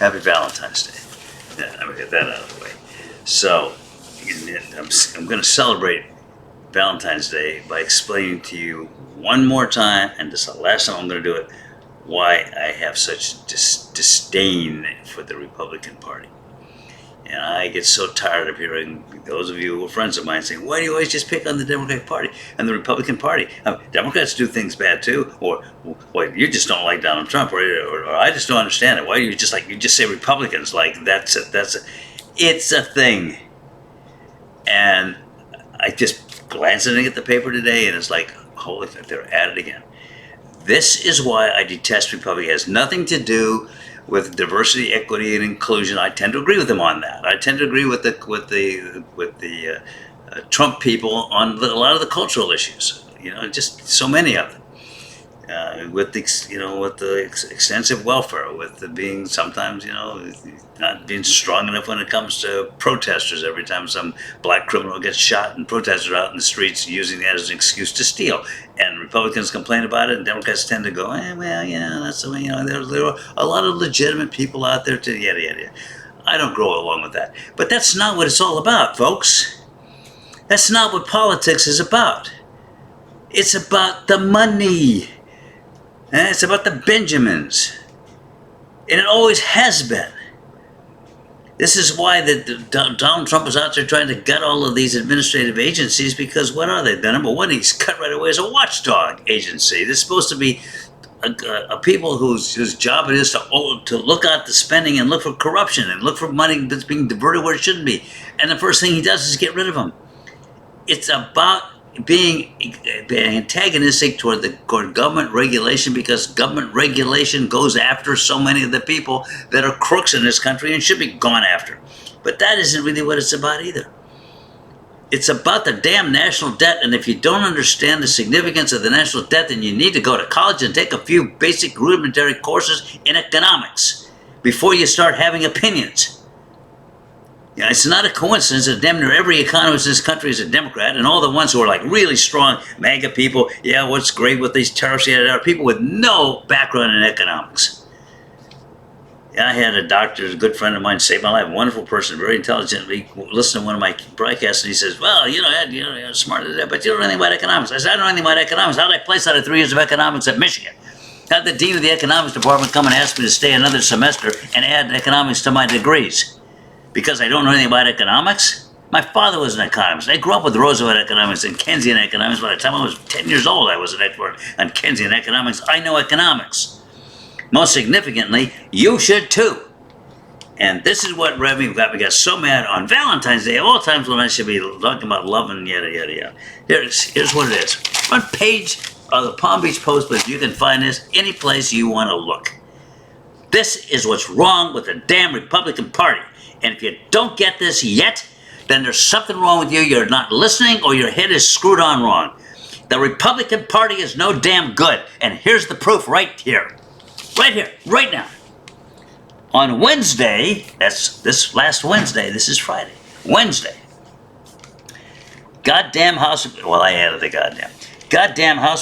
Happy Valentine's Day. Yeah, I'm gonna get that out of the way. So, I'm going to celebrate Valentine's Day by explaining to you one more time, and this is the last time I'm going to do it, why I have such disdain for the Republican Party. And I get so tired of hearing those of you who are friends of mine saying, why do you always just pick on the Democratic Party and the Republican Party? Democrats do things bad too, or well, you just don't like Donald Trump, or I just don't understand it. Why do you just say Republicans like that's it? It's a thing. And I just glanced at the paper today, and it's like, holy, they're at it again. This is why I detest Republicans. It has nothing to do with diversity, equity, and inclusion. I tend to agree with them on that. I tend to agree with the Trump people on a lot of the cultural issues. Just so many of them. With the extensive welfare, with the being sometimes not being strong enough when it comes to protesters. Every time some black criminal gets shot, and protesters are out in the streets using that as an excuse to steal, and Republicans complain about it, and Democrats tend to go, that's the way. There are a lot of legitimate people out there to yada yada. I don't go along with that, but that's not what it's all about, folks. That's not what politics is about. It's about the money. And it's about the Benjamins. And it always has been. This is why Donald Trump is out there trying to gut all of these administrative agencies, because what are they? The number one, he's cut right away as a watchdog agency. They're supposed to be a people whose job it is to look at the spending and look for corruption and look for money that's being diverted where it shouldn't be. And the first thing he does is get rid of them. It's about being antagonistic toward government regulation, because government regulation goes after so many of the people that are crooks in this country and should be gone after. But that isn't really what it's about either. It's about the damn national debt, and if you don't understand the significance of the national debt, then you need to go to college and take a few basic rudimentary courses in economics before you start having opinions. It's not a coincidence that damn near every economist in this country is a Democrat, and all the ones who are like really strong MAGA people, what's great with these tariffs, are people with no background in economics. I had a doctor, a good friend of mine, saved my life, a wonderful person, very intelligent. He listened to one of my broadcasts, and he says, well, you're smart as that, but you don't know anything about economics. I said, I don't know anything about economics. How did I place out of 3 years of economics at Michigan? How did the dean of the economics department come and ask me to stay another semester and add economics to my degrees? Because I don't know anything about economics? My father was an economist. I grew up with Roosevelt economics and Keynesian economics. By the time I was 10 years old, I was an expert on Keynesian economics. I know economics. Most significantly, you should too. And this is what we got so mad on Valentine's Day, of all times when I should be talking about love and yada, yada, yada. Here's what it is. Front page of the Palm Beach Post, but you can find this any place you want to look. This is what's wrong with the damn Republican Party. And if you don't get this yet, then there's something wrong with you. You're not listening, or your head is screwed on wrong. The Republican Party is no damn good. And here's the proof right here. Right here, right now. On Wednesday, that's this last Wednesday, this is Friday. Wednesday. Goddamn House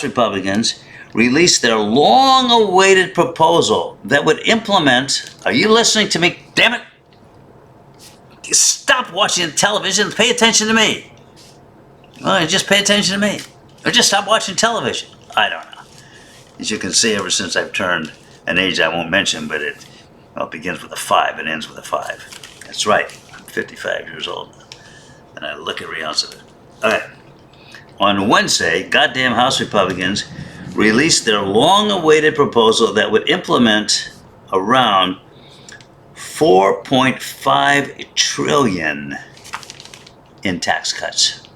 Republicans released their long-awaited proposal that would implement, are you listening to me? Damn it. Stop watching television. Pay attention to me. Well, just pay attention to me. Or just stop watching television. I don't know. As you can see, ever since I've turned an age I won't mention, but it begins with a 5 and ends with a 5. That's right. I'm 55 years old. And I look every ounce of it. All right. On Wednesday, goddamn House Republicans released their long-awaited proposal that would implement around $4.5 trillion in tax cuts.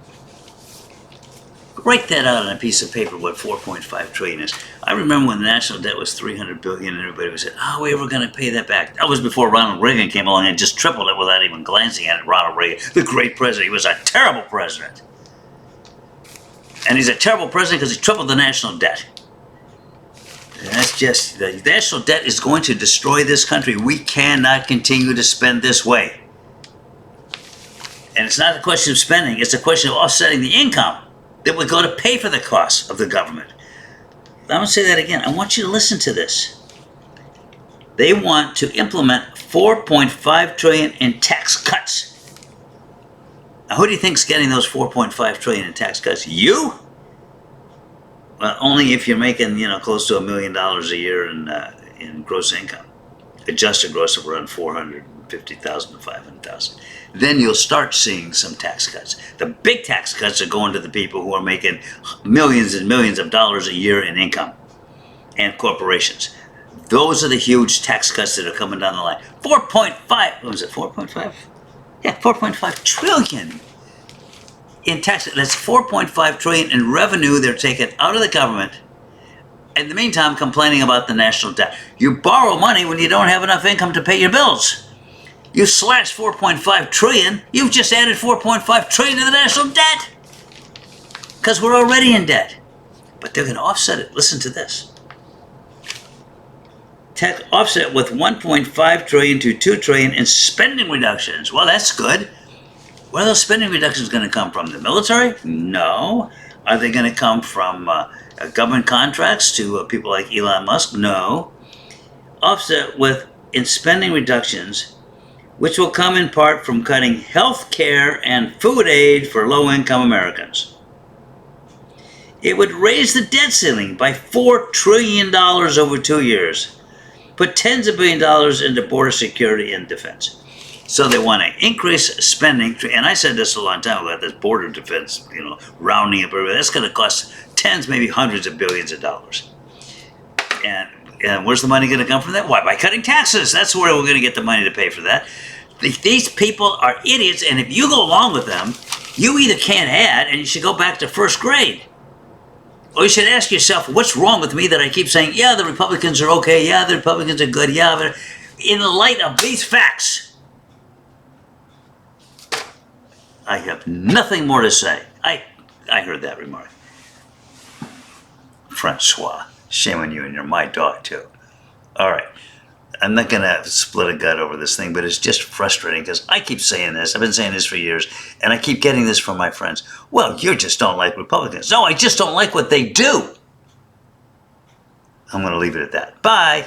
Write that out on a piece of paper, what 4.5 trillion is. I remember when the national debt was $300 billion, and everybody was saying, we were going to pay that back. That was before Ronald Reagan came along and just tripled it without even glancing at it. Ronald Reagan, the great president. He was a terrible president. And he's a terrible president because he tripled the national debt. That's just, the national debt is going to destroy this country. We cannot continue to spend this way. And it's not a question of spending, it's a question of offsetting the income that would go to pay for the costs of the government. I'm going to say that again. I want you to listen to this. They want to implement 4.5 trillion in tax cuts. Now, who do you think's getting those 4.5 trillion in tax cuts? You? Well, only if you're making, close to $1 million a year in gross income, adjusted gross of around 450,000 to 500,000. Then you'll start seeing some tax cuts. The big tax cuts are going to the people who are making millions and millions of dollars a year in income, and corporations. Those are the huge tax cuts that are coming down the line. 4.5, what was it, 4.5? Yeah, 4.5 trillion in tax. That's 4.5 trillion in revenue they're taking out of the government. In the meantime, complaining about the national debt. You borrow money when you don't have enough income to pay your bills. You slash 4.5 trillion, you've just added 4.5 trillion to the national debt. Because we're already in debt. But they're going to offset it. Listen to this. Offset with 1.5 trillion to 2 trillion in spending reductions. Well, that's good. Where are those spending reductions going to come from? The military? No. Are they going to come from government contracts to people like Elon Musk? No. Offset with in spending reductions, which will come in part from cutting health care and food aid for low-income Americans. It would raise the debt ceiling by $4 trillion over 2 years. Put tens of billions of dollars into border security and defense. So they want to increase spending, and I said this a long time ago, this border defense, rounding up, that's going to cost tens, maybe hundreds of billions of dollars. And where's the money going to come from that? Why? By cutting taxes. That's where we're going to get the money to pay for that. These people are idiots, and if you go along with them, you either can't add, and you should go back to first grade. Or you should ask yourself, what's wrong with me that I keep saying, yeah, the Republicans are okay, yeah, the Republicans are good, yeah, but in the light of these facts, I have nothing more to say. I heard that remark. Francois, shame on you, and you're my dog too. All right. I'm not going to split a gut over this thing, but it's just frustrating because I keep saying this. I've been saying this for years, and I keep getting this from my friends. Well, you just don't like Republicans. No, I just don't like what they do. I'm going to leave it at that. Bye.